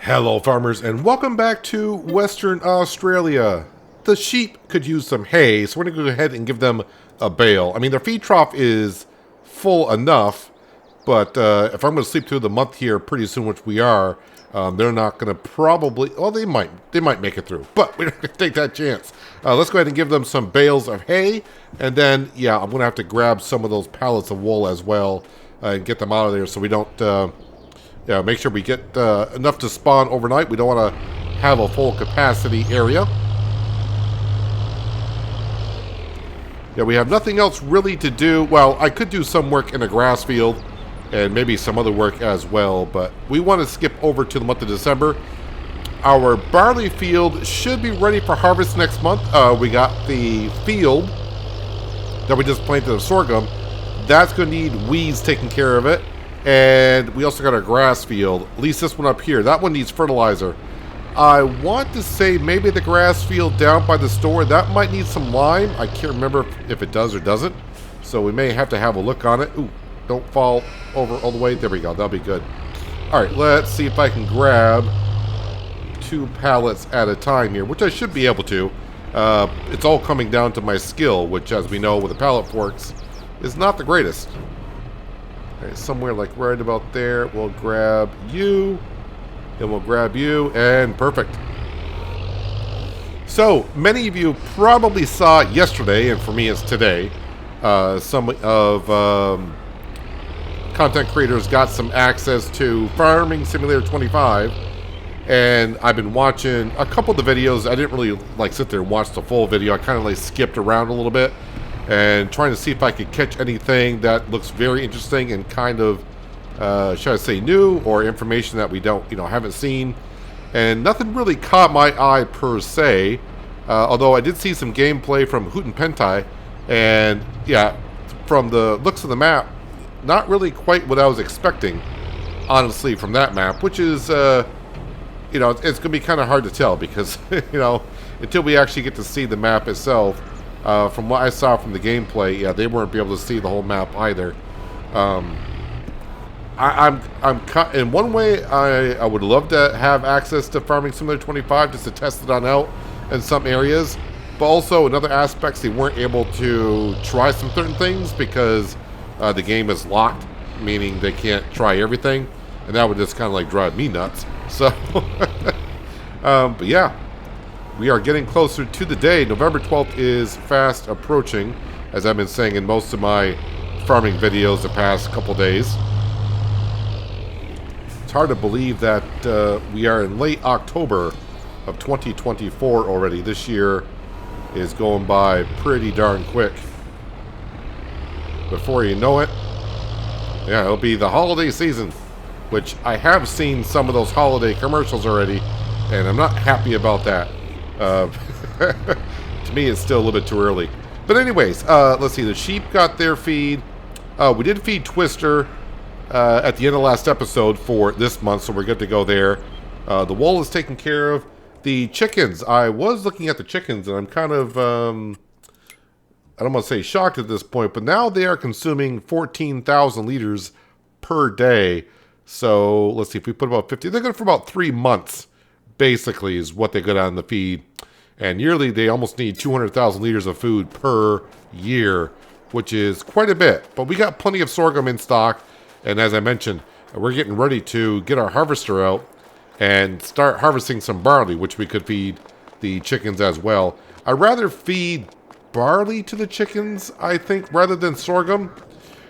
Hello farmers and welcome back to Western Australia. The sheep could use some hay, so we're going to go ahead and give them a bale. I mean, their feed trough is full enough, but if I'm going to sleep through the month here pretty soon, which we are, they're not going to probably, well, they might make it through, but we're not going to take that chance. Let's go ahead and give them some bales of hay, and then, yeah, I'm going to have to grab some of those pallets of wool as well and get them out of there so we don't... Yeah, make sure we get enough to spawn overnight. We don't want to have a full capacity area. Yeah, we have nothing else really to do. Well, I could do some work in a grass field and maybe some other work as well, but we want to skip over to the month of December. Our barley field should be ready for harvest next month. We got the field that we just planted of sorghum. That's going to need weeds taking care of it. And we also got our grass field, at least this one up here. That one needs fertilizer. I want to say maybe the grass field down by the store, that might need some lime. I can't remember if it does or doesn't. So we may have to have a look on it. Ooh, don't fall over all the way. There we go. That'll be good. All right, let's see if I can grab 2 pallets at a time here, which I should be able to. It's all coming down to my skill, which, as we know with the pallet forks, is not the greatest. Right, somewhere like right about there, we'll grab you, then we'll grab you, and perfect. So, many of you probably saw yesterday, and for me it's today, some of content creators got some access to Farming Simulator 25, and I've been watching a couple of the videos. I didn't really like sit there and watch the full video. I kind of like skipped around a little bit and trying to see if I could catch anything that looks very interesting and kind of, should I say, new, or information that we don't, haven't seen. And nothing really caught my eye per se, although I did see some gameplay from Hoot and Pentai, and yeah, from the looks of the map, not really quite what I was expecting, honestly, from that map, which is, it's going to be kind of hard to tell because, until we actually get to see the map itself. From what I saw from the gameplay, yeah, they weren't able to see the whole map either. In one way, I would love to have access to Farming Simulator 25 just to test it on out in some areas. But also, in other aspects, they weren't able to try some certain things because the game is locked, meaning they can't try everything. And that would just kind of like drive me nuts. So, but yeah. We are getting closer to the day. November 12th is fast approaching, as I've been saying in most of my farming videos the past couple days. It's hard to believe that we are in late October of 2024 already. This year is going by pretty darn quick. Before you know it, yeah, it'll be the holiday season, which I have seen some of those holiday commercials already, and I'm not happy about that. To me, it's still a little bit too early. But anyways, let's see. The sheep got their feed. We did feed Twister at the end of last episode for this month, so we're good to go there. The wool is taken care of. The chickens, I was looking at the chickens, and I'm kind of, I don't want to say shocked at this point, but now they are consuming 14,000 liters per day. So let's see, if we put about 50, they're good for about 3 months. Basically is what they got on the feed, and yearly they almost need 200,000 liters of food per year, which is quite a bit. But we got plenty of sorghum in stock, and as I mentioned, we're getting ready to get our harvester out and start harvesting some barley, which we could feed the chickens as well. I'd rather feed barley to the chickens, I think, rather than sorghum.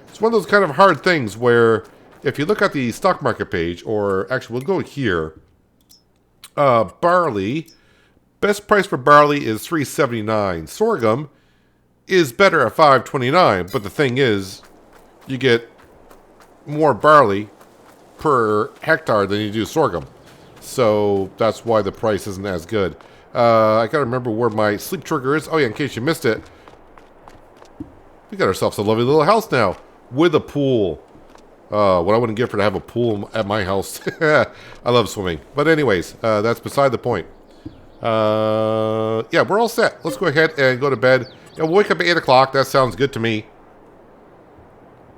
It's one of those kind of hard things where if you look at the stock market page, or actually we'll go here. Barley, best price for barley is $3.79. Sorghum is better at $5.29, but the thing is, you get more barley per hectare than you do sorghum. So that's why the price isn't as good. I gotta remember where my sleep trigger is. Oh yeah, in case you missed it, we got ourselves a lovely little house now with a pool. What I wouldn't give for to have a pool at my house. I love swimming. But anyways, that's beside the point. Yeah, we're all set. Let's go ahead and go to bed. We'll wake up at 8 o'clock. That sounds good to me.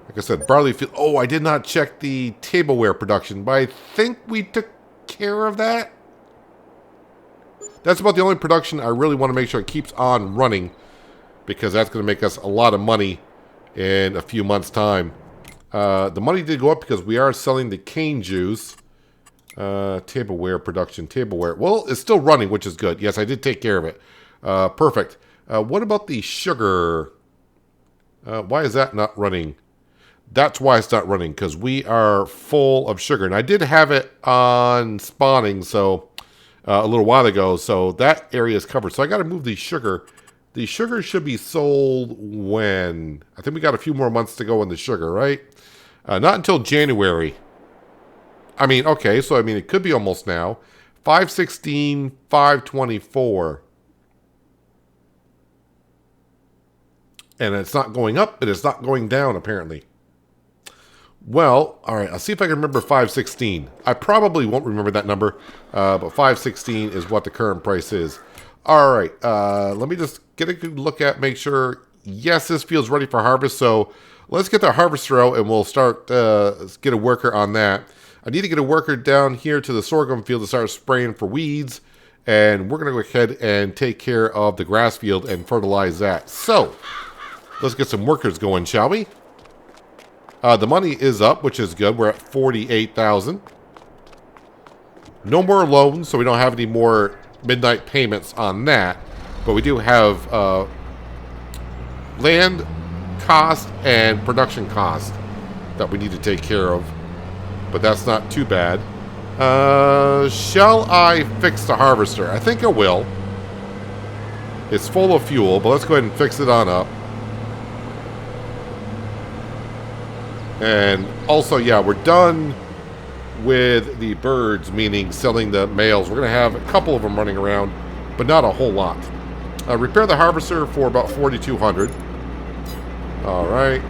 Like I said, barley field. Oh, I did not check the tableware production, but I think we took care of that. That's about the only production I really want to make sure it keeps on running, because that's going to make us a lot of money in a few months' time. The money did go up because we are selling the cane juice. Tableware production, tableware. Well, it's still running, which is good. Yes, I did take care of it. Perfect. What about the sugar? Why is that not running? That's why it's not running, because we are full of sugar. And I did have it on spawning, so a little while ago, so that area is covered. So I got to move the sugar. The sugar should be sold when? I think we got a few more months to go on the sugar, right? Not until January. I mean, okay, so I mean, it could be almost now. 516, 524. And it's not going up, and it's not going down, apparently. Well, all right, I'll see if I can remember 516. I probably won't remember that number, but 516 is what the current price is. All right, let me just get a good look at, make sure, yes, this field's ready for harvest. So let's get the harvester out, and we'll start, get a worker on that. I need to get a worker down here to the sorghum field to start spraying for weeds, and we're going to go ahead and take care of the grass field and fertilize that. So let's get some workers going, shall we? The money is up, which is good. We're at 48,000. No more loans, so we don't have any more midnight payments on that. But we do have land cost and production cost that we need to take care of. But that's not too bad. Shall I fix the harvester? I think I will. It's full of fuel, but let's go ahead and fix it on up. And also, yeah, we're done with the birds, meaning selling the males. We're going to have a couple of them running around, but not a whole lot. Repair the harvester for about 4,200. All right,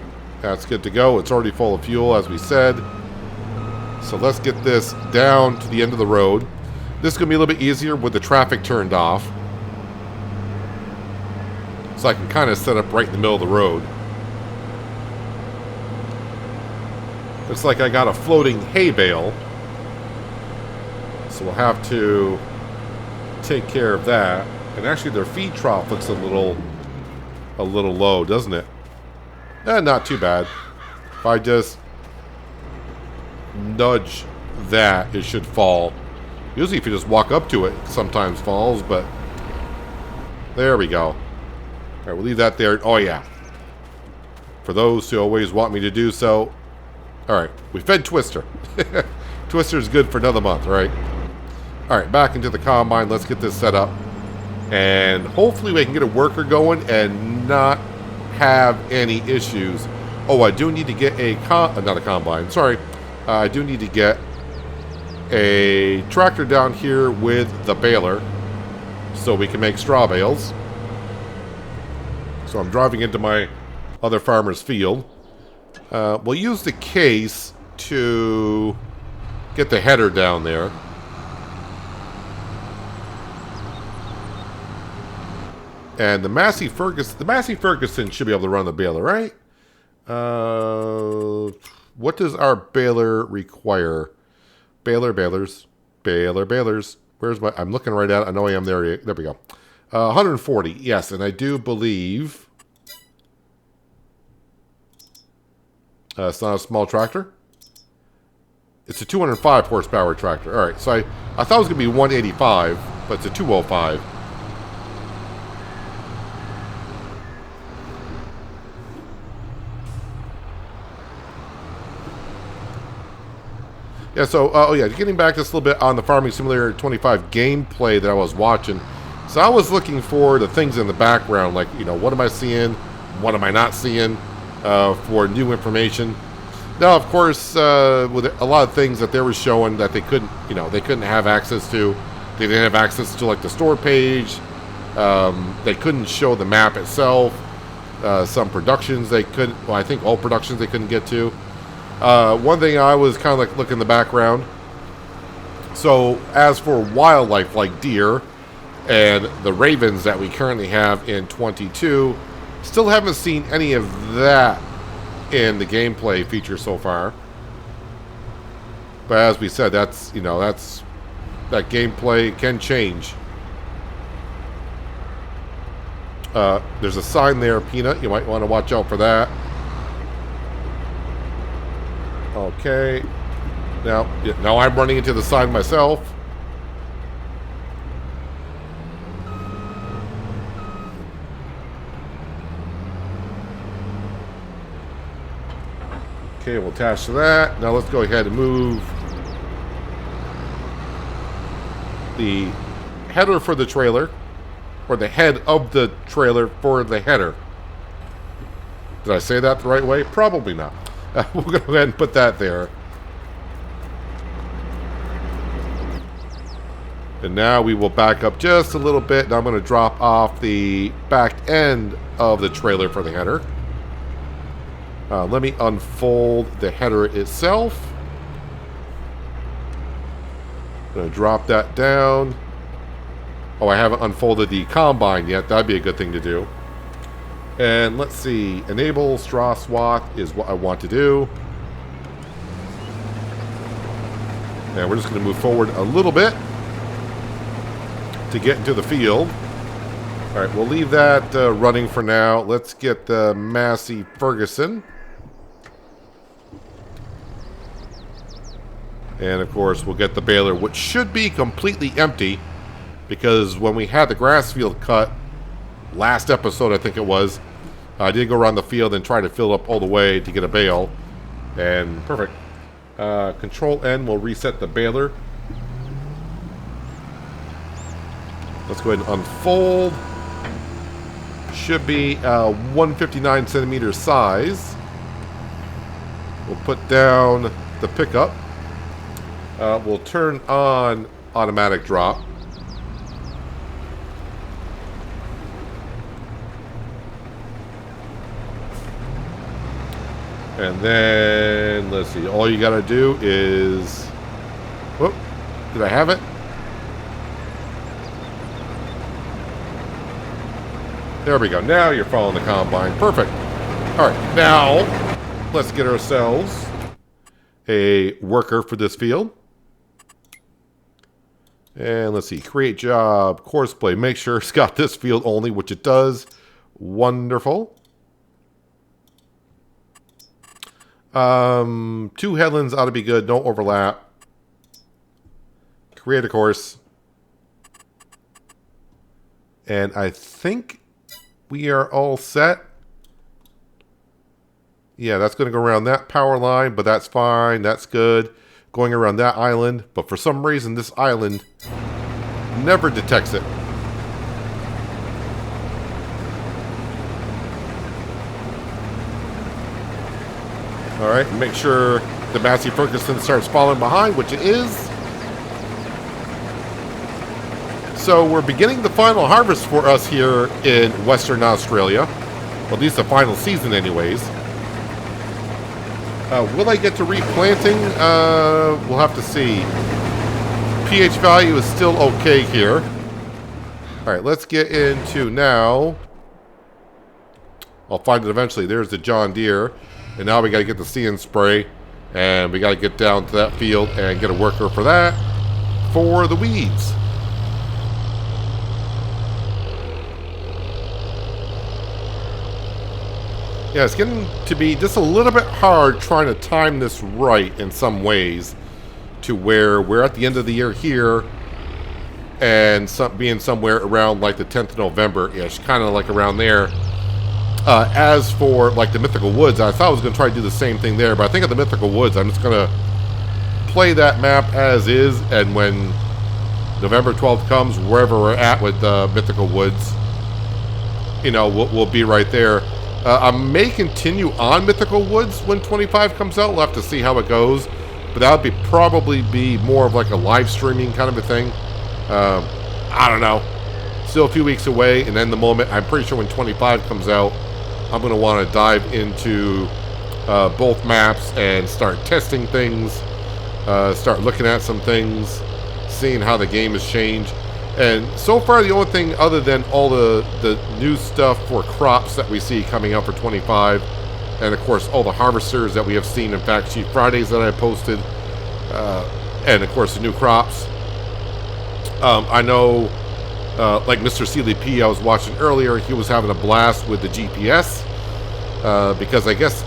that's good to go. It's already full of fuel, as we said. So let's get this down to the end of the road. This is going to be a little bit easier with the traffic turned off. So I can kind of set up right in the middle of the road. Looks like I got a floating hay bale. So we'll have to take care of that. And actually their feed trough looks a little low, doesn't it? Not too bad. If I just nudge that, it should fall. Usually if you just walk up to it, it sometimes falls, but there we go. Alright, we'll leave that there. Oh yeah. For those who always want me to do so. Alright, we fed Twister. Twister's good for another month, right? Alright, back into the combine. Let's get this set up. And hopefully we can get a worker going and not have any issues. Oh, I do need to get a not a combine, sorry. I do need to get a tractor down here with the baler so we can make straw bales. So I'm driving into my other farmer's field. We'll use the case to get the header down there. And the Massey Ferguson should be able to run the baler, right? What does our baler require? Balers. Where's my... I'm looking right at it. I know I am there. There we go. 140. Yes, and I do believe... it's not a small tractor. It's a 205 horsepower tractor. All right, so I thought it was going to be 185, but it's a 205. Yeah, so, oh yeah, getting back just a little bit on the Farming Simulator 25 gameplay that I was watching. So I was looking for the things in the background, like, you know, what am I seeing? What am I not seeing? For new information. Now, of course, with a lot of things that they were showing that they couldn't, you know, they couldn't have access to. They didn't have access to, like, the store page. They couldn't show the map itself. Some productions they couldn't, well, I think all productions they couldn't get to. One thing I was kind of like looking in the background. So, as for wildlife like deer and the ravens that we currently have in 22, still haven't seen any of that in the gameplay feature so far. But as we said, that's, you know, that's that gameplay can change. There's a sign there, Peanut. You might want to watch out for that. Okay. Now I'm running into the sign myself. Okay, we'll attach to that. Now let's go ahead and move the header for the trailer, or the head of the trailer for the header. Did I say that the right way? Probably not. We'll go ahead and put that there. And now we will back up just a little bit. Now I'm going to drop off the back end of the trailer for the header. Let me unfold the header itself. I'm going to drop that down. Oh, I haven't unfolded the combine yet. That'd be a good thing to do. And let's see. Enable straw swath is what I want to do. And we're just going to move forward a little bit to get into the field. All right, we'll leave that running for now. Let's get the Massey Ferguson. And of course, we'll get the baler, which should be completely empty, because when we had the grass field cut last episode, I think it was, I did go around the field and try to fill up all the way to get a bale. And perfect. Control N will reset the baler. Let's go ahead and unfold. Should be 159 centimeter size. We'll put down the pickup. We'll turn on automatic drop. And then, let's see, all you gotta do is... Whoop, did I have it? There we go. Now you're following the combine. Perfect. All right, now let's get ourselves a worker for this field. And let's see, create job, course play. Make sure it's got this field only, which it does. Wonderful. 2 headlands ought to be good. No overlap. Create a course. And I think we are all set. Yeah, that's going to go around that power line, but that's fine. That's good. Going around that island, but for some reason this island never detects it. All right, make sure the Massey Ferguson starts falling behind, which it is. So we're beginning the final harvest for us here in Western Australia. Well, at least the final season anyways. Will I get to replanting? We'll have to see. pH value is still okay here. All right, let's get into now. I'll find it eventually. There's the John Deere. And now we got to get the See and Spray. And we got to get down to that field and get a worker for that. For the weeds. Yeah, it's getting to be just a little bit hard trying to time this right in some ways, to where we're at the end of the year here and being somewhere around like the 10th of November-ish, kind of like around there. As for like the Mythical Woods, I thought I was going to try to do the same thing there, but I think at the Mythical Woods, I'm just going to play that map as is, and when November 12th comes, wherever we're at with Mythical Woods, you know, we'll be right there. I may continue on Mythical Woods when 25 comes out. We'll have to see how it goes. But that would probably be more of like a live streaming kind of a thing. I don't know. Still a few weeks away. And then the moment, I'm pretty sure when 25 comes out, I'm going to want to dive into both maps and start testing things. Start looking at some things. Seeing how the game has changed. And so far, the only thing other than all the new stuff for crops that we see coming out for 25, and of course all the harvesters that we have seen in Fact Sheet Fridays that I posted, and of course the new crops, I know, like Mr. Sealy P I was watching earlier, he was having a blast with the GPS. Because I guess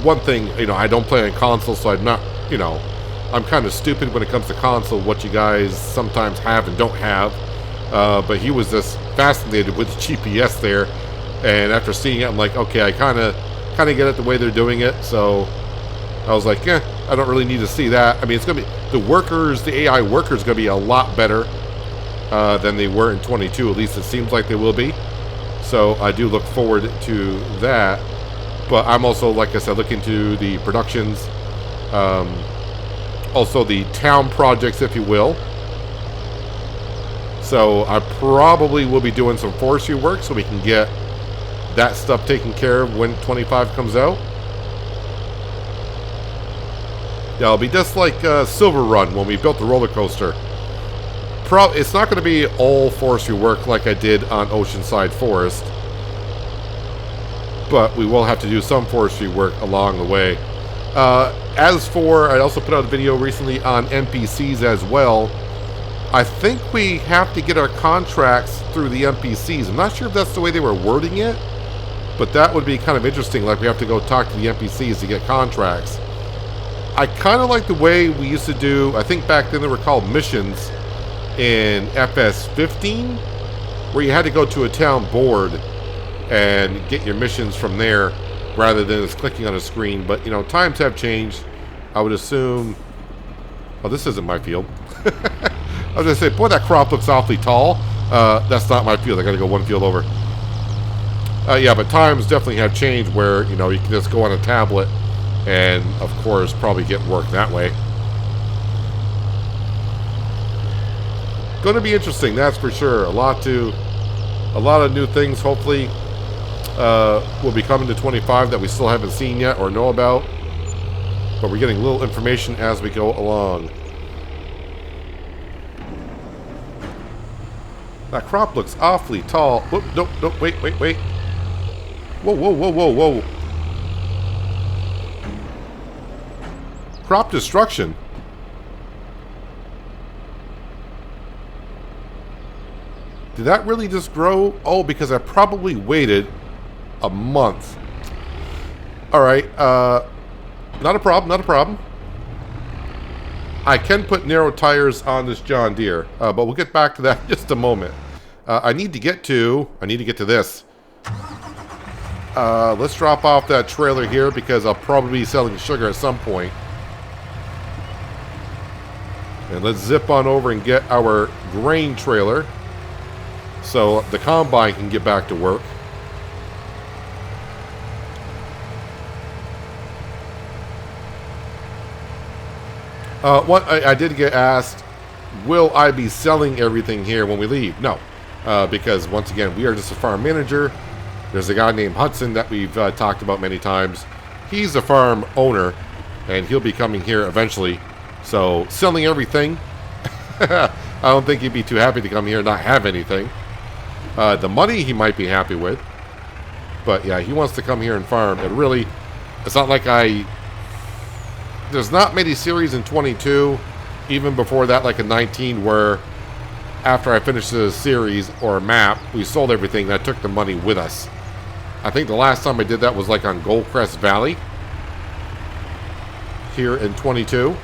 one thing, I don't play on console, so I'm not, I'm kind of stupid when it comes to console, what you guys sometimes have and don't have. But he was just fascinated with the GPS there. And after seeing it, I'm like, okay, I kind of get it the way they're doing it. So I was like, I don't really need to see that. I mean, it's going to be, the AI workers going to be a lot better than they were in 22. At least it seems like they will be. So I do look forward to that. But I'm also, like I said, looking to the productions, also the town projects, if you will. So I probably will be doing some forestry work so we can get that stuff taken care of when 25 comes out. Yeah, it'll be just like Silver Run when we built the roller coaster. It's not going to be all forestry work like I did on Oceanside Forest. But we will have to do some forestry work along the way. As for, I also put out a video recently on NPCs as well. I think we have to get our contracts through the NPCs. I'm not sure if that's the way they were wording it, but that would be kind of interesting. Like we have to go talk to the NPCs to get contracts. I kind of like the way we used to do, I think back then they were called missions in FS15, where you had to go to a town board and get your missions from there rather than just clicking on a screen. But, times have changed. I would assume... Oh, this isn't my field. I was going to say, boy, that crop looks awfully tall. That's not my field. I got to go one field over. Yeah, but times definitely have changed where, you can just go on a tablet and, of course, probably get work that way. Going to be interesting, that's for sure. A lot of new things, hopefully, will be coming to 25 that we still haven't seen yet or know about. But we're getting little information as we go along. That crop looks awfully tall. Whoop, nope, wait. Whoa. Crop destruction. Did that really just grow? Oh, because I probably waited a month. Alright, not a problem. I can put narrow tires on this John Deere, but we'll get back to that in just a moment. I need to get to this. Let's drop off that trailer here because I'll probably be selling sugar at some point. And let's zip on over and get our grain trailer so the combine can get back to work. I did get asked, will I be selling everything here when we leave? No, because once again, we are just a farm manager. There's a guy named Hudson that we've talked about many times. He's a farm owner, and he'll be coming here eventually. So, selling everything, I don't think he'd be too happy to come here and not have anything. The money he might be happy with. But yeah, he wants to come here and farm. And really, it's not like there's not many series in 22, even before that, like in 19, where after I finished the series or a map, we sold everything and I took the money with us. I think the last time I did that was like on Goldcrest Valley here in 22.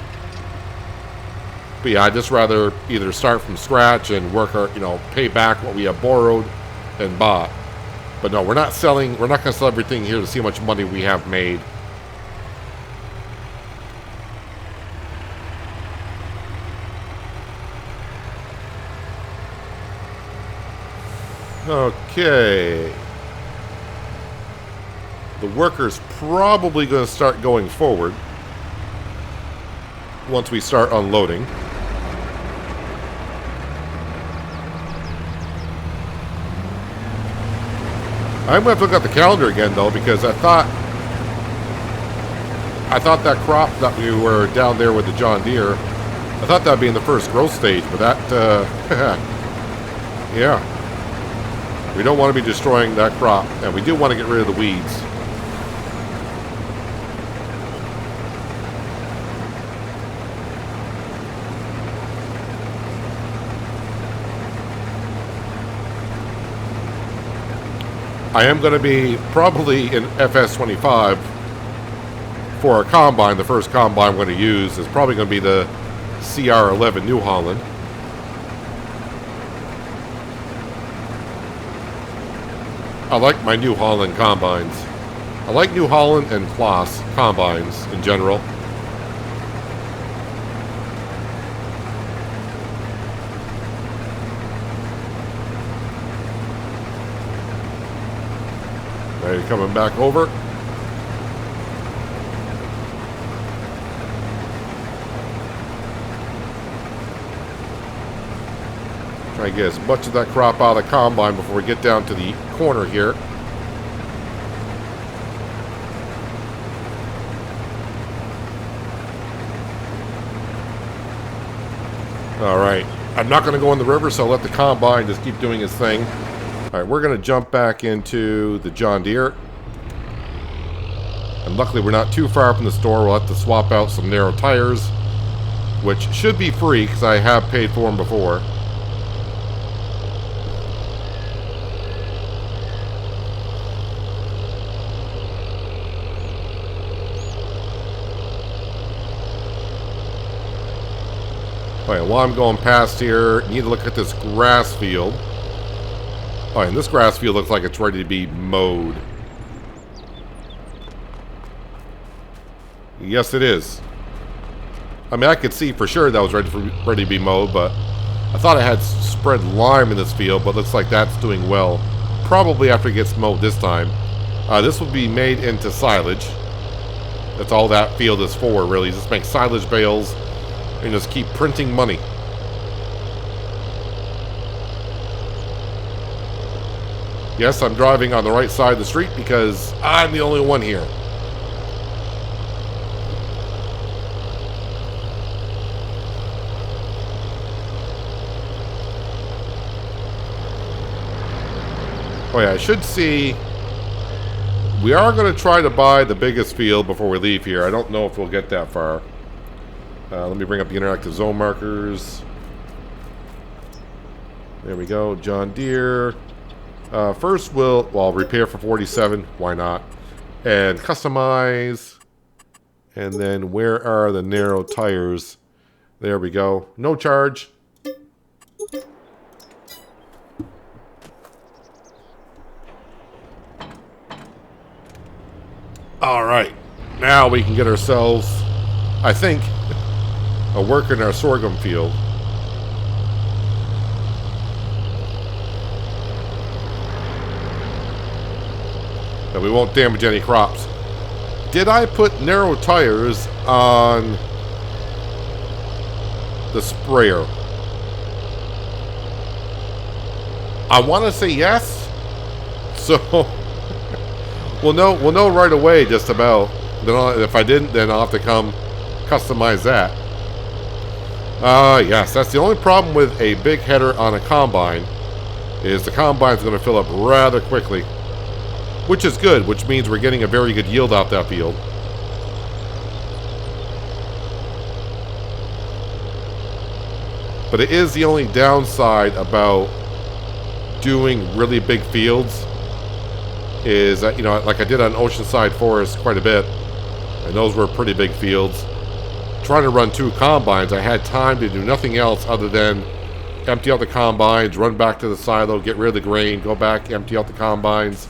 But yeah, I'd just rather either start from scratch and work our, pay back what we have borrowed and bought. But no, we're not going to sell everything here to see how much money we have made. Okay. The worker's probably going to start going forward once we start unloading. I'm going to have to look at the calendar again, though, because I thought that crop that we were down there with the John Deere, I thought that would be in the first growth stage, but that, yeah. We don't want to be destroying that crop, and we do want to get rid of the weeds. I am going to be probably in FS25 for a combine. The first combine I'm going to use is probably going to be the CR11 New Holland. I like my New Holland combines. I like New Holland and Kloss combines in general. Now you're coming back over. Try to get as much of that crop out of the combine before we get down to the corner here. All right. I'm not going to go in the river, so I'll let the combine just keep doing its thing. All right, we're going to jump back into the John Deere. And luckily, we're not too far from the store. We'll have to swap out some narrow tires, which should be free because I have paid for them before. Alright, while I'm going past here, you need to look at this grass field. Alright, and this grass field looks like it's ready to be mowed. Yes, it is. I mean, I could see for sure that was ready to be mowed, but I thought I had spread lime in this field, but looks like that's doing well. Probably after it gets mowed this time. This will be made into silage. That's all that field is for, really. Just make silage bales and just keep printing money. Yes, I'm driving on the right side of the street because I'm the only one here. Oh yeah, I should see. We are going to try to buy the biggest field before we leave here. I don't know if we'll get that far. Let me bring up the interactive zone markers. There we go, John Deere. First well, repair for 47. Why not? And customize. And then where are the narrow tires? There we go. No charge. All right. Now we can get ourselves, I think, a worker in our sorghum field. That we won't damage any crops. Did I put narrow tires on the sprayer? I want to say yes. So we'll know right away just about. Then if I didn't, then I'll have to come customize that. Yes, that's the only problem with a big header on a combine, is the combine's going to fill up rather quickly. Which is good, which means we're getting a very good yield out that field. But it is the only downside about doing really big fields, is that, you know, like I did on Oceanside Forest quite a bit, and those were pretty big fields. Trying to run 2 combines, I had time to do nothing else other than empty out the combines, run back to the silo, get rid of the grain, go back, empty out the combines.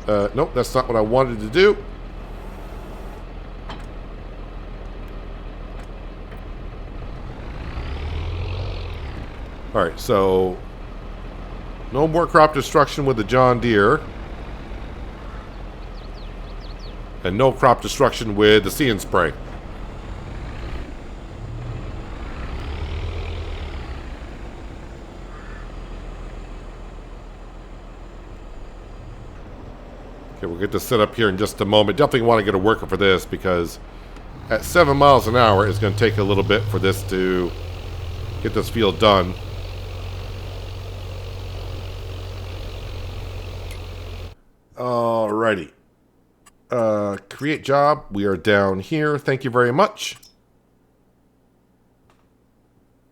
Nope, that's not what I wanted to do. Alright, so no more crop destruction with the John Deere. And no crop destruction with the See and Spray. Okay, we'll get this set up here in just a moment. Definitely want to get a worker for this because at 7 miles an hour, it's going to take a little bit for this to get this field done. Alrighty. Create job. We are down here. Thank you very much.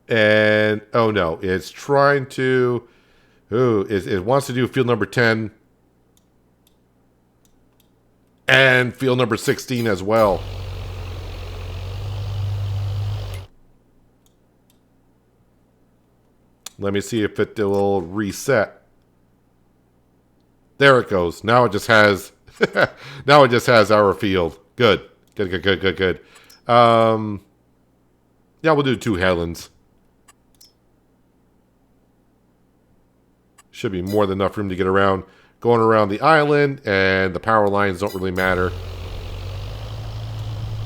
And, oh no, it's trying to Ooh, it wants to do field number 10 and field number 16 as well. Let me see if it will reset. There it goes. Now it just has now it just has our field. Good. Good. Yeah, we'll do 2 headlands. Should be more than enough room to get around. Going around the island, and the power lines don't really matter.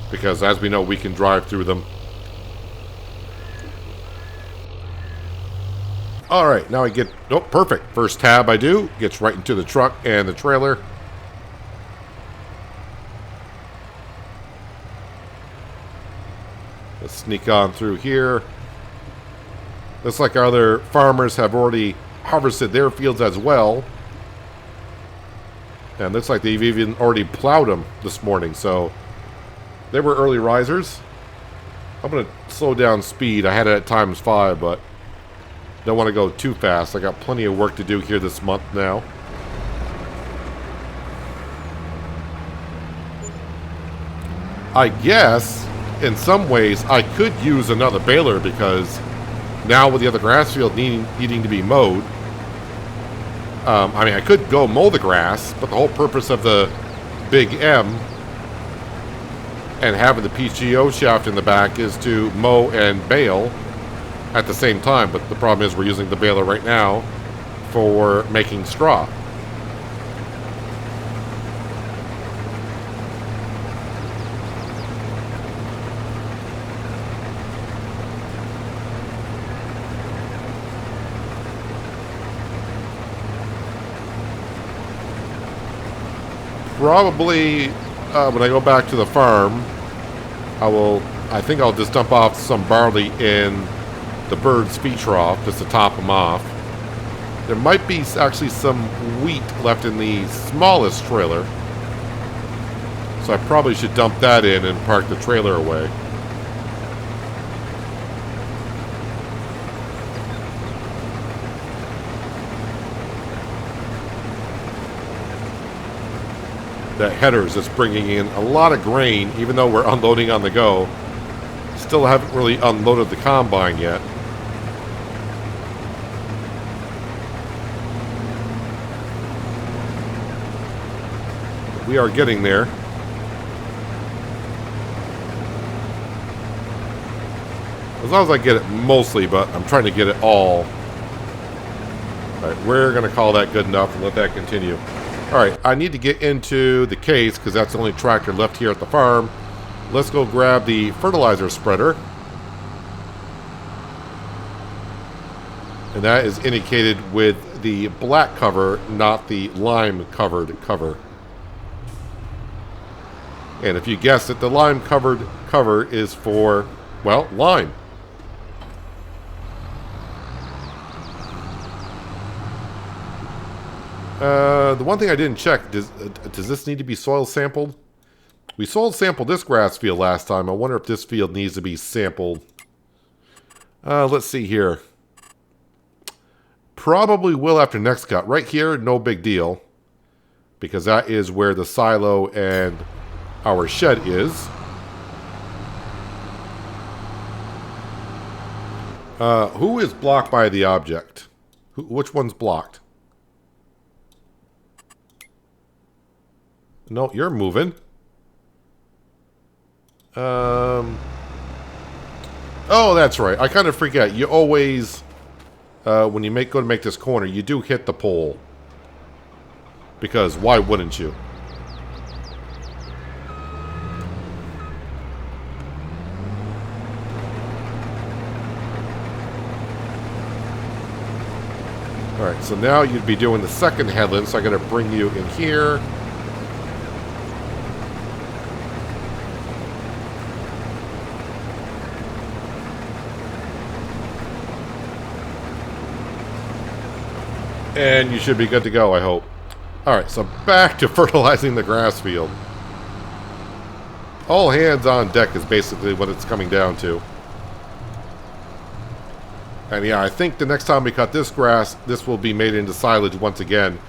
Because as we know, we can drive through them. Alright, now I get... Oh, perfect. First tab I do gets right into the truck and the trailer. Let's sneak on through here. Looks like our other farmers have already harvested their fields as well. And looks like they've even already plowed them this morning, so they were early risers. I'm going to slow down speed. I had it at ×5, but don't want to go too fast. I got plenty of work to do here this month now. I guess, in some ways, I could use another baler because now with the other grass field needing to be mowed, I mean, I could go mow the grass, but the whole purpose of the Big M and having the PTO shaft in the back is to mow and bale at the same time. But the problem is we're using the baler right now for making straw. Probably when I go back to the farm, I think I'll just dump off some barley in the bird's feed trough just to top them off. There might be actually some wheat left in the smallest trailer, so I probably should dump that in and park the trailer away. That headers that's bringing in a lot of grain, even though we're unloading on the go. Still haven't really unloaded the combine yet. We are getting there. As long as I get it mostly, but I'm trying to get it all. Alright, we're going to call that good enough and let that continue. Alright, I need to get into the case because that's the only tractor left here at the farm. Let's go grab the fertilizer spreader. And that is indicated with the black cover, not the lime-covered cover. And if you guessed it, the lime-covered cover is for, well, lime. The one thing I didn't check, does this need to be soil sampled? We soil sampled this grass field last time. I wonder if this field needs to be sampled. Let's see here. Probably will after next cut. Right here, no big deal. Because that is where the silo and our shed is. Who is blocked by the object? Which one's blocked? No, you're moving. Oh, that's right. I kind of forget. You always, when you go to make this corner, you do hit the pole. Because why wouldn't you? Alright, so now you'd be doing the second headland, so I'm going to bring you in here. And you should be good to go, I hope. Alright, so back to fertilizing the grass field. All hands on deck is basically what it's coming down to. And yeah, I think the next time we cut this grass, this will be made into silage once again.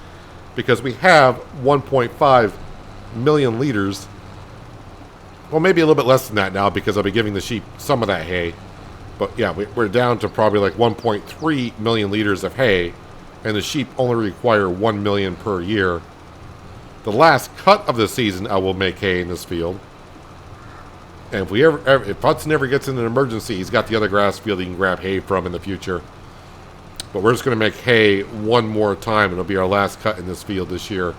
Because we have 1.5 million liters. Well, maybe a little bit less than that now because I'll be giving the sheep some of that hay. But yeah, we're down to probably like 1.3 million liters of hay. And the sheep only require 1 million per year. The last cut of the season, I will make hay in this field. And if Hudson ever gets in an emergency, he's got the other grass field he can grab hay from in the future. But we're just going to make hay one more time, and it'll be our last cut in this field this year.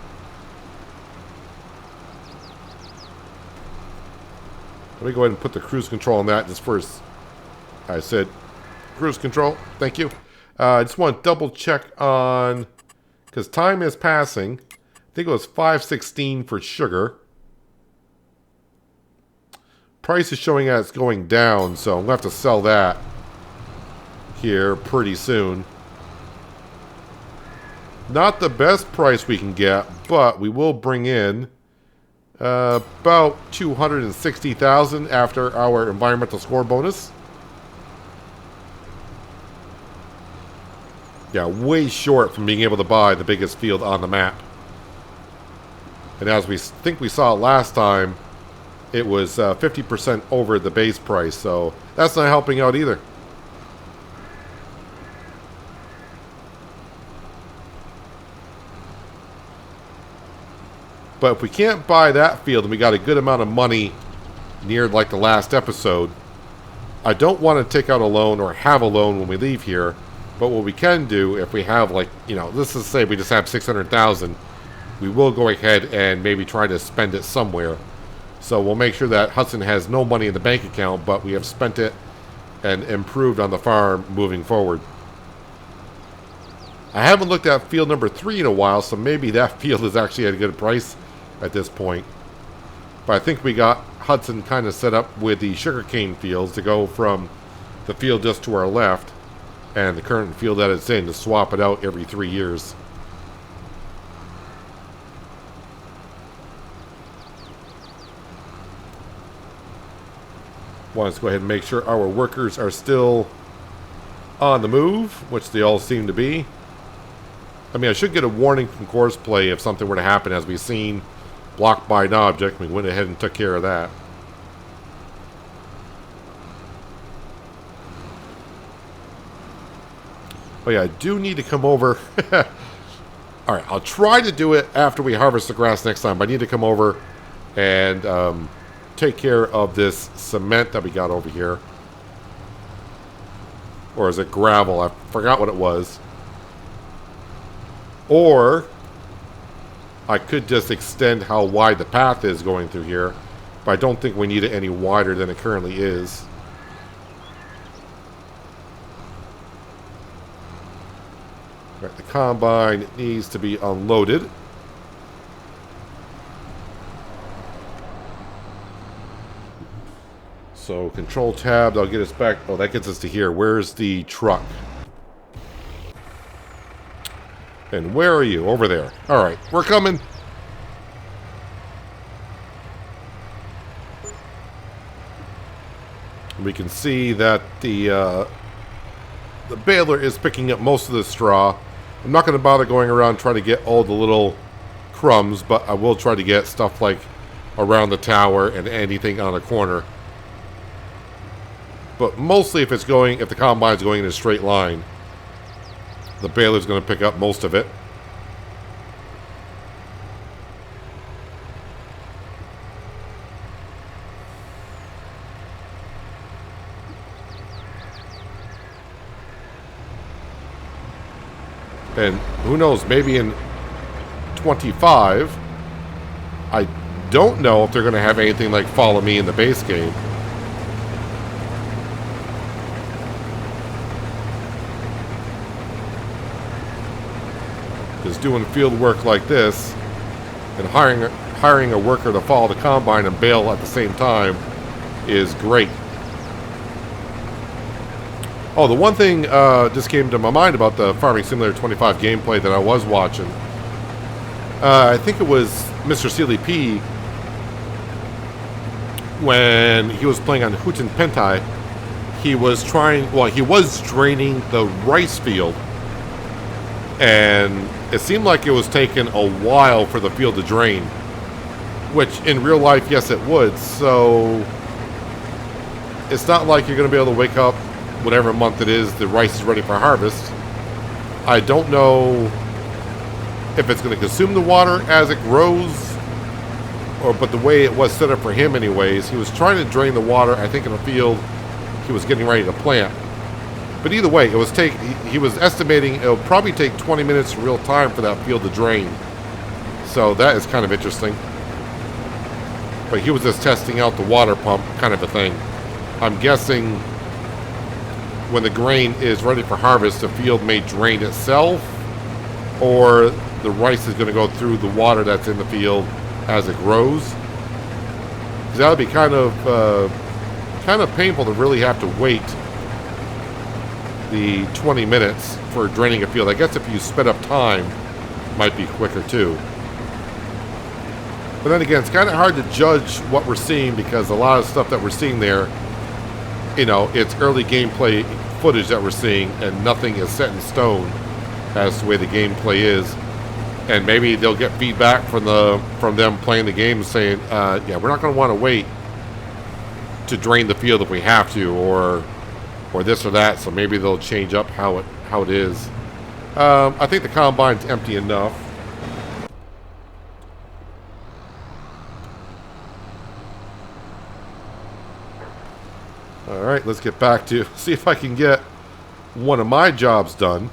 Let me go ahead and put the cruise control on that just first. I said cruise control. Thank you. I just want to double check on, because time is passing. I think it was 5.16 for sugar. Price is showing that it's going down, so I'm going to have to sell that here pretty soon. Not the best price we can get, but we will bring in about $260,000 after our environmental score bonus. Yeah, way short from being able to buy the biggest field on the map. And as we think we saw last time, it was 50% over the base price, so that's not helping out either. But if we can't buy that field and we got a good amount of money near like the last episode, I don't want to take out a loan or have a loan when we leave here. But what we can do, if we have like, you know, let's just say we just have 600,000, we will go ahead and maybe try to spend it somewhere. So we'll make sure that Hudson has no money in the bank account, but we have spent it and improved on the farm moving forward. I haven't looked at field number 3 in a while, so maybe that field is actually at a good price at this point. But I think we got Hudson kind of set up with the sugarcane fields to go from the field just to our left and the current field that it's in to swap it out every 3 years. Want to go ahead and make sure our workers are still on the move, which they all seem to be. I mean, I should get a warning from course play if something were to happen, as we've seen blocked by an object. We went ahead and took care of that. Oh yeah, I do need to come over. Alright, I'll try to do it after we harvest the grass next time, but I need to come over and take care of this cement that we got over here. Or is it gravel? I forgot what it was. Or I could just extend how wide the path is going through here, but I don't think we need it any wider than it currently is. Right, the combine needs to be unloaded. So control tab, that'll get us back. Oh, that gets us to here. Where's the truck? And where are you? Over there. Alright, we're coming. We can see that the baler is picking up most of the straw. I'm not going to bother going around trying to get all the little crumbs, but I will try to get stuff like around the tower and anything on a corner. But mostly if the combine's going in a straight line, the baler's going to pick up most of it. And who knows, maybe in 25, I don't know if they're going to have anything like Follow Me in the base game. Because doing field work like this and hiring a worker to follow the combine and bale at the same time is great. Oh, the one thing just came to my mind about the Farming Simulator 25 gameplay that I was watching. I think it was Mr. Sealy P. when he was playing on Hooten Pentai. he was trying, well, he was draining the rice field, and it seemed like it was taking a while for the field to drain, which in real life, yes, it would. So it's not like you're going to be able to wake up whatever month it is, the rice is ready for harvest. I don't know if it's going to consume the water as it grows, but the way it was set up for him anyways, he was trying to drain the water, I think, in a field he was getting ready to plant. But either way, it was he was estimating it'll probably take 20 minutes in real time for that field to drain. So that is kind of interesting. But he was just testing out the water pump kind of a thing. I'm guessing when the grain is ready for harvest, the field may drain itself, or the rice is going to go through the water that's in the field as it grows. Because that would be kind of painful to really have to wait the 20 minutes for draining a field. I guess if you sped up time, it might be quicker too. But then again, it's kind of hard to judge what we're seeing, because a lot of stuff that we're seeing there, you know, it's early gameplay footage that we're seeing, and nothing is set in stone as the way the gameplay is. And maybe they'll get feedback from them playing the game saying, yeah, we're not going to want to wait to drain the field if we have to, or this or that. So maybe they'll change up how it is. I think the combine's empty enough. All right, let's get back to see if I can get one of my jobs done.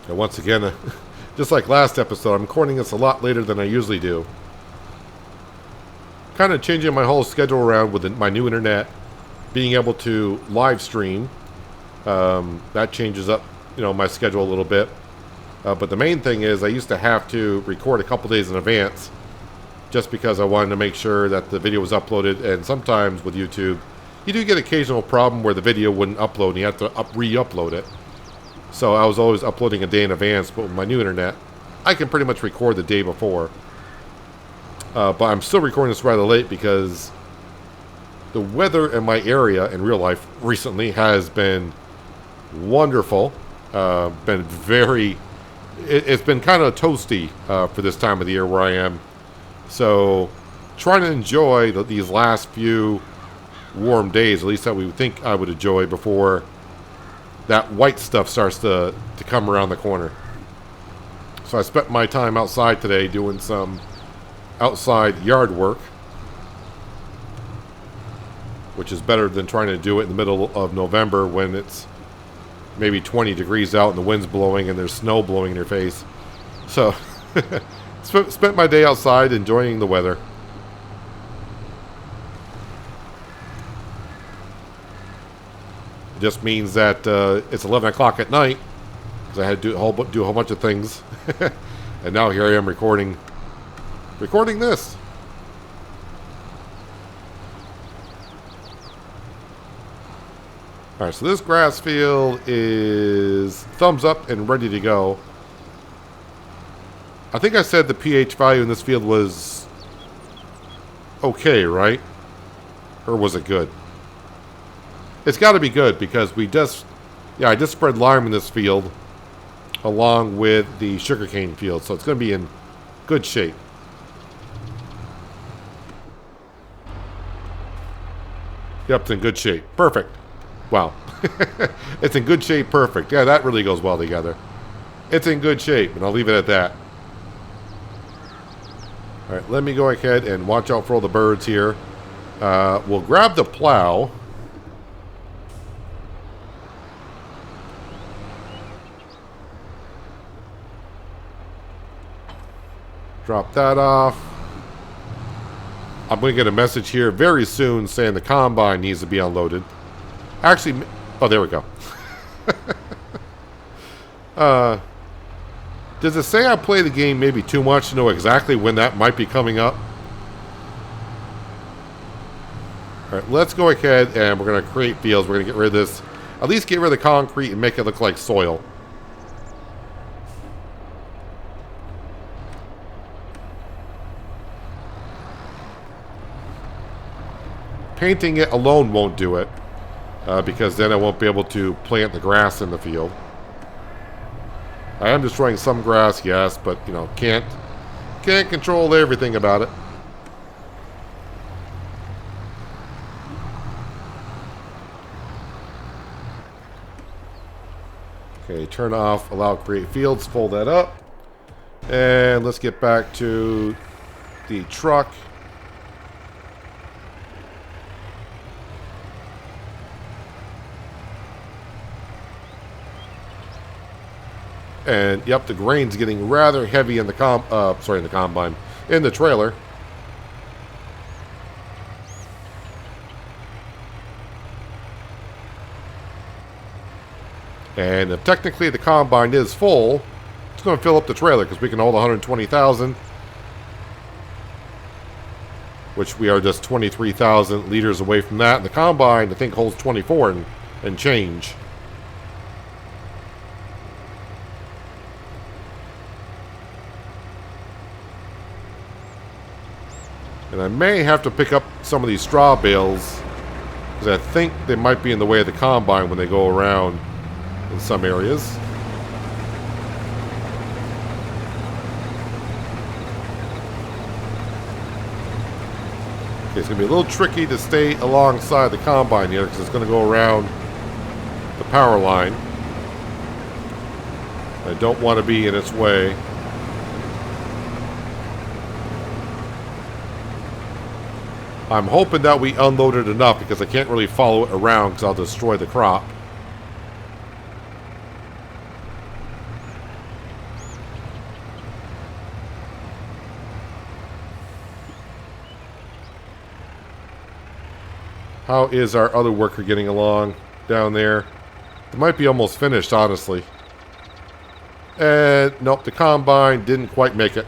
And once again, just like last episode, I'm recording this a lot later than I usually do. Kind of changing my whole schedule around with my new internet, being able to live stream. That changes up, you know, my schedule a little bit. But the main thing is I used to have to record a couple days in advance, just because I wanted to make sure that the video was uploaded. And sometimes with YouTube, you do get an occasional problem where the video wouldn't upload and you have to re-upload it. So I was always uploading a day in advance, but with my new internet, I can pretty much record the day before. But I'm still recording this rather late because the weather in my area in real life recently has been wonderful. It's been kind of toasty for this time of the year where I am. So trying to enjoy these last few warm days, at least that we would think I would enjoy before that white stuff starts to come around the corner. So I spent my time outside today doing some outside yard work, which is better than trying to do it in the middle of November when it's maybe 20 degrees out and the wind's blowing and there's snow blowing in your face. So spent my day outside enjoying the weather. It just means that it's 11 o'clock at night, because I had to do a whole bunch of things. And now here I am recording this. Alright, so this grass field is thumbs up and ready to go. I think I said the pH value in this field was okay, right? Or was it good? It's got to be good, because I just spread lime in this field along with the sugarcane field, so it's going to be in good shape. Yep, it's in good shape. Perfect. Wow. It's in good shape, perfect. Yeah, that really goes well together. It's in good shape, and I'll leave it at that. Alright, let me go ahead and watch out for all the birds here. We'll grab the plow. Drop that off. I'm going to get a message here very soon saying the combine needs to be unloaded. Actually, oh, there we go. Does it say I play the game maybe too much to know exactly when that might be coming up? Alright, let's go ahead and we're going to create fields. We're going to get rid of this At least get rid of the concrete and make it look like soil. Painting it alone won't do it, because then I won't be able to plant the grass in the field. I am destroying some grass, yes, but you know, can't control everything about it. Okay, turn off allow create fields, fold that up, and let's get back to the truck. And yep, the grain's getting rather heavy in the combine, in the trailer. And if technically the combine is full, it's going to fill up the trailer because we can hold 120,000, which we are just 23,000 liters away from that. And the combine, I think, holds 24 and change. And I may have to pick up some of these straw bales because I think they might be in the way of the combine when they go around in some areas. Okay, it's going to be a little tricky to stay alongside the combine here because it's going to go around the power line. I don't want to be in its way. I'm hoping that we unloaded enough because I can't really follow it around because I'll destroy the crop. How is our other worker getting along down there? It might be almost finished, honestly. And nope, the combine didn't quite make it.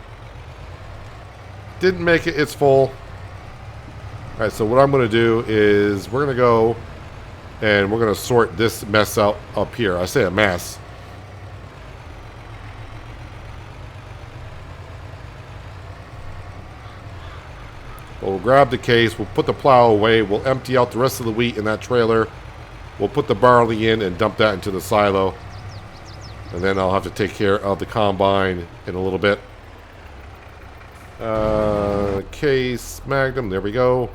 Didn't make it, it's full. Alright, so what I'm going to do is we're going to go and we're going to sort this mess out up here. I say a mess. We'll grab the case, we'll put the plow away, we'll empty out the rest of the wheat in that trailer. We'll put the barley in and dump that into the silo. And then I'll have to take care of the combine in a little bit. Case, Magnum, there we go.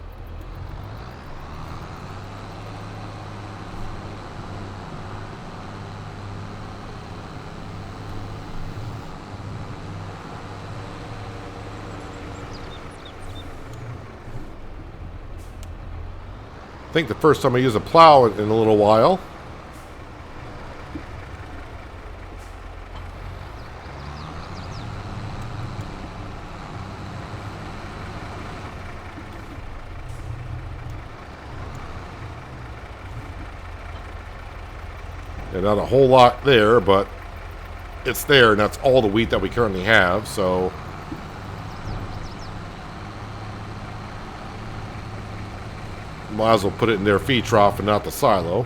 I think the first time I use a plow in a little while. And not a whole lot there, but it's there, and that's all the wheat that we currently have, so might as well put it in their feed trough and not the silo.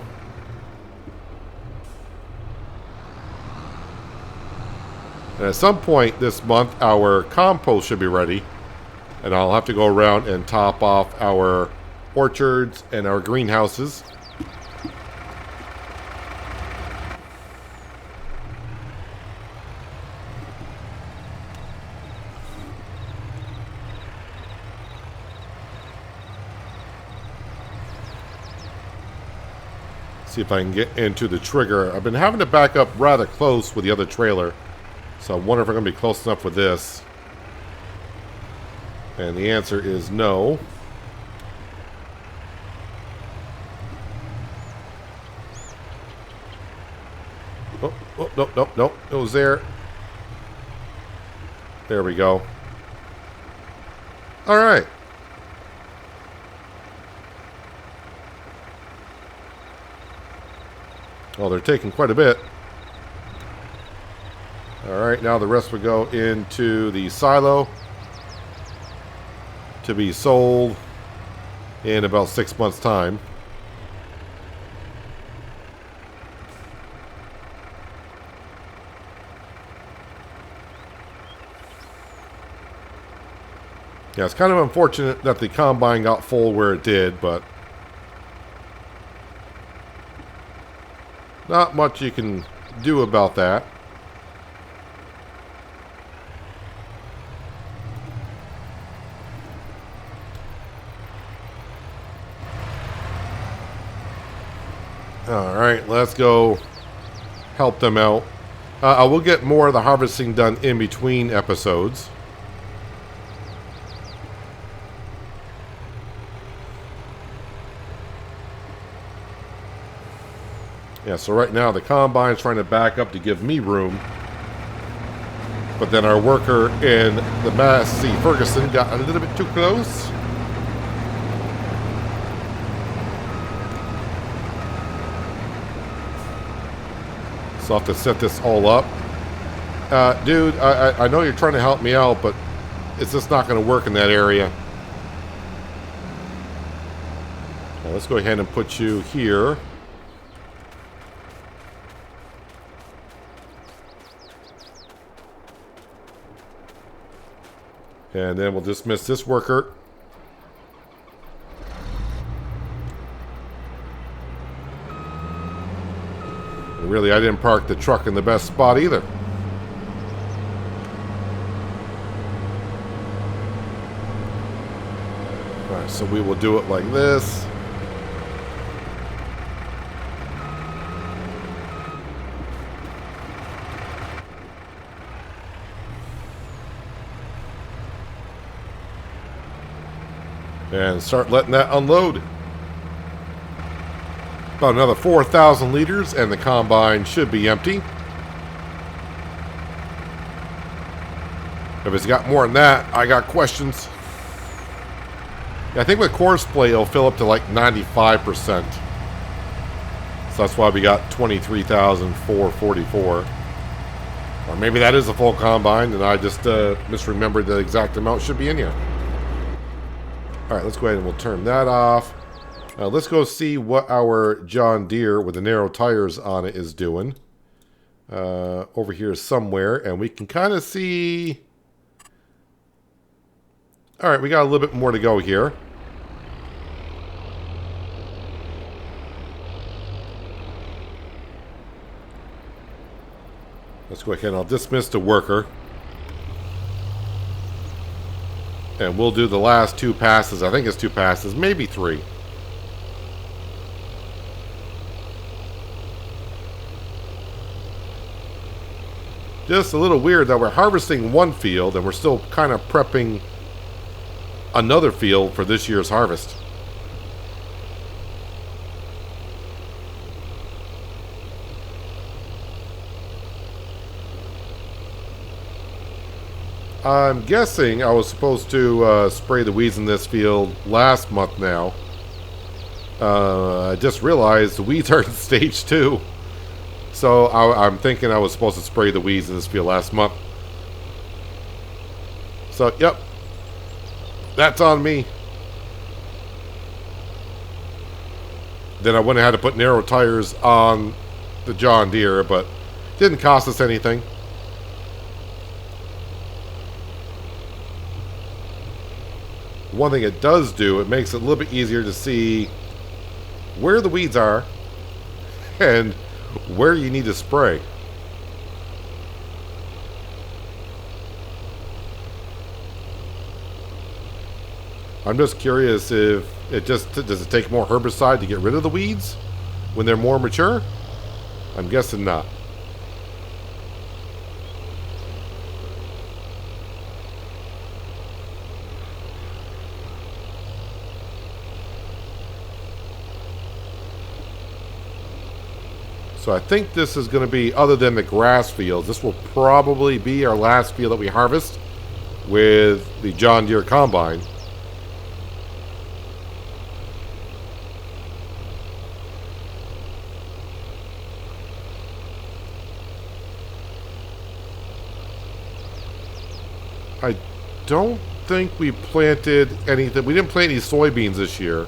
And at some point this month, our compost should be ready. And I'll have to go around and top off our orchards and our greenhouses. See if I can get into the trigger. I've been having to back up rather close with the other trailer. So I wonder if I'm going to be close enough with this. And the answer is no. Oh, nope, nope, nope. It was there. There we go. All right. Well, they're taking quite a bit. Alright, now the rest would go into the silo to be sold in about 6 months' time. Yeah, it's kind of unfortunate that the combine got full where it did, but not much you can do about that. Alright, let's go help them out. I will get more of the harvesting done in between episodes. Yeah, so right now the combine's trying to back up to give me room. But then our worker in the Massey Ferguson got a little bit too close. So I'll have to set this all up. Dude, I know you're trying to help me out, but it's just not going to work in that area. Now, let's go ahead and put you here. And then we'll dismiss this worker. And really, I didn't park the truck in the best spot either. Alright, so we will do it like this. And start letting that unload. About another 4,000 liters and the combine should be empty. If it's got more than that, I got questions. Yeah, I think with course play it'll fill up to like 95%. So that's why we got 23,444. Or maybe that is a full combine and I just misremembered the exact amount should be in here. Alright, let's go ahead and we'll turn that off. Let's go see what our John Deere with the narrow tires on it is doing. Over here somewhere, and we can kind of see... Alright, we got a little bit more to go here. Let's go ahead and I'll dismiss the worker. And we'll do the last 2 passes. I think it's 2 passes, maybe 3. Just a little weird that we're harvesting one field and we're still kind of prepping another field for this year's harvest. I'm guessing I was supposed to spray the weeds in this field last month now. I just realized the weeds are in stage 2. So I'm thinking I was supposed to spray the weeds in this field last month. So, yep. That's on me. Then I went ahead and put narrow tires on the John Deere, but it didn't cost us anything. One thing it does do, it makes it a little bit easier to see where the weeds are and where you need to spray. I'm just curious if it just does it take more herbicide to get rid of the weeds when they're more mature? I'm guessing not. So I think this is going to be, other than the grass fields, this will probably be our last field that we harvest with the John Deere Combine. I don't think we planted anything. We didn't plant any soybeans this year.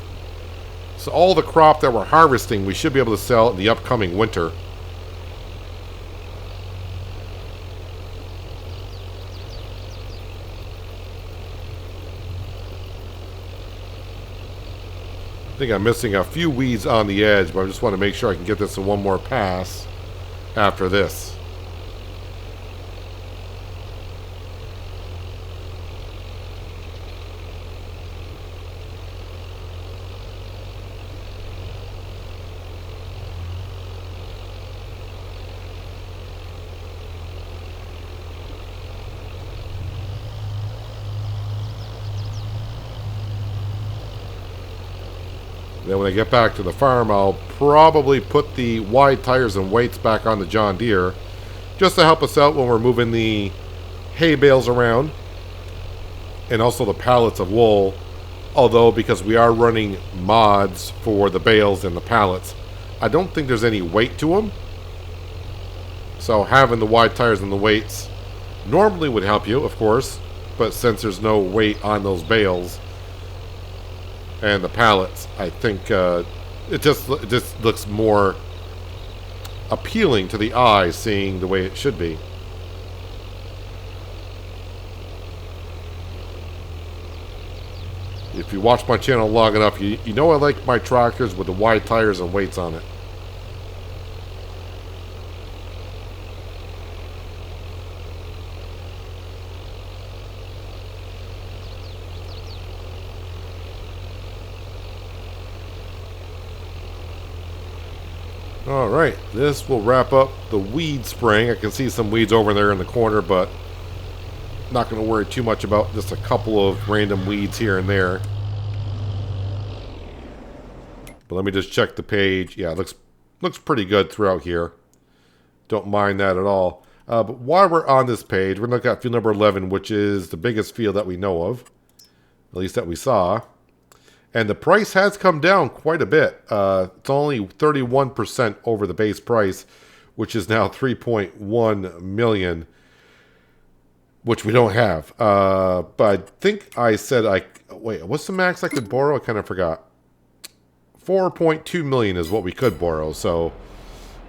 So all the crop that we're harvesting, we should be able to sell in the upcoming winter. think I'm missing a few weeds on the edge, but I just want to make sure I can get this in one more pass after this. Then when I get back to the farm, I'll probably put the wide tires and weights back on the John Deere just to help us out when we're moving the hay bales around and also the pallets of wool. Although, because we are running mods for the bales and the pallets, I don't think there's any weight to them. So having the wide tires and the weights normally would help you, of course, but since there's no weight on those bales and the pallets, I think it just looks more appealing to the eye, seeing the way it should be. If you watch my channel long enough, you know I like my tractors with the wide tires and weights on it. Alright, this will wrap up the weed spraying. I can see some weeds over there in the corner, but not going to worry too much about just a couple of random weeds here and there. But let me just check the page. Yeah, it looks pretty good throughout here. Don't mind that at all. But while we're on this page, we're going to look at field number 11, which is the biggest field that we know of, at least that we saw. And the price has come down quite a bit. It's only 31% over the base price, which is now 3.1 million, which we don't have. But I think I said wait, what's the max I could borrow? I kind of forgot. 4.2 million is what we could borrow. So,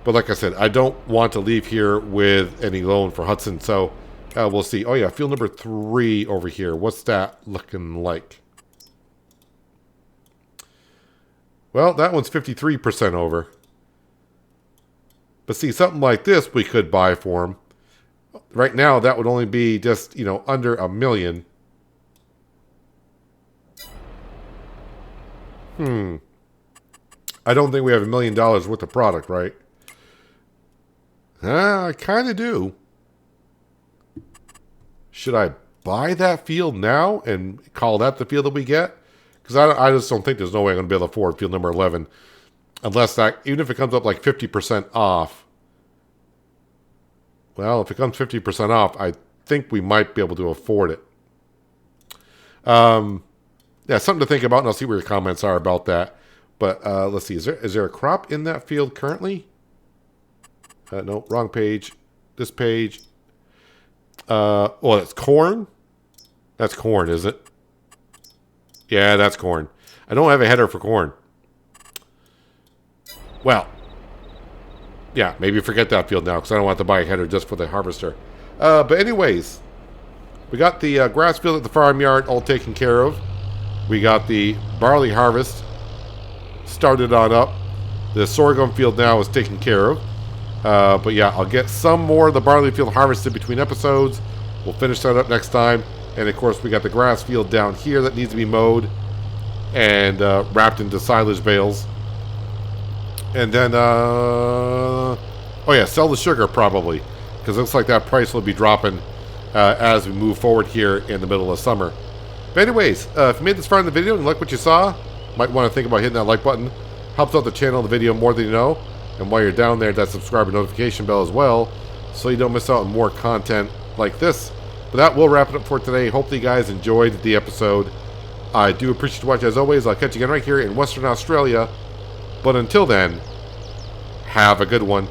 but like I said, I don't want to leave here with any loan for Hudson. So we'll see. Oh yeah, field number 3 over here. What's that looking like? Well, that one's 53% over. But see, something like this we could buy for him. Right now, that would only be just, under $1 million. I don't think we have $1 million worth of product, right? I kind of do. Should I buy that field now and call that the field that we get? Because I just don't think there's no way I'm going to be able to afford field number 11. Unless even if it comes up like 50% off. Well, if it comes 50% off, I think we might be able to afford it. Yeah, something to think about, and I'll see what your comments are about that. But let's see, is there a crop in that field currently? No, wrong page. This page. Oh, that's corn? That's corn, is it? Yeah, that's corn. I don't have a header for corn. Well, yeah, maybe forget that field now because I don't want to buy a header just for the harvester. But anyways, we got the grass field at the farmyard all taken care of. We got the barley harvest started on up. The sorghum field now is taken care of. But yeah, I'll get some more of the barley field harvested between episodes. We'll finish that up next time. And of course, we got the grass field down here that needs to be mowed and wrapped into silage bales. And then, oh yeah, sell the sugar probably, because it looks like that price will be dropping as we move forward here in the middle of summer. But anyways, if you made this far in the video and like what you saw, might want to think about hitting that like button. Helps out the channel, the video more than you know. And while you're down there, that subscribe and notification bell as well, so you don't miss out on more content like this. But that will wrap it up for today. Hopefully you guys enjoyed the episode. I do appreciate you watching as always. I'll catch you again right here in Western Australia. But until then, have a good one.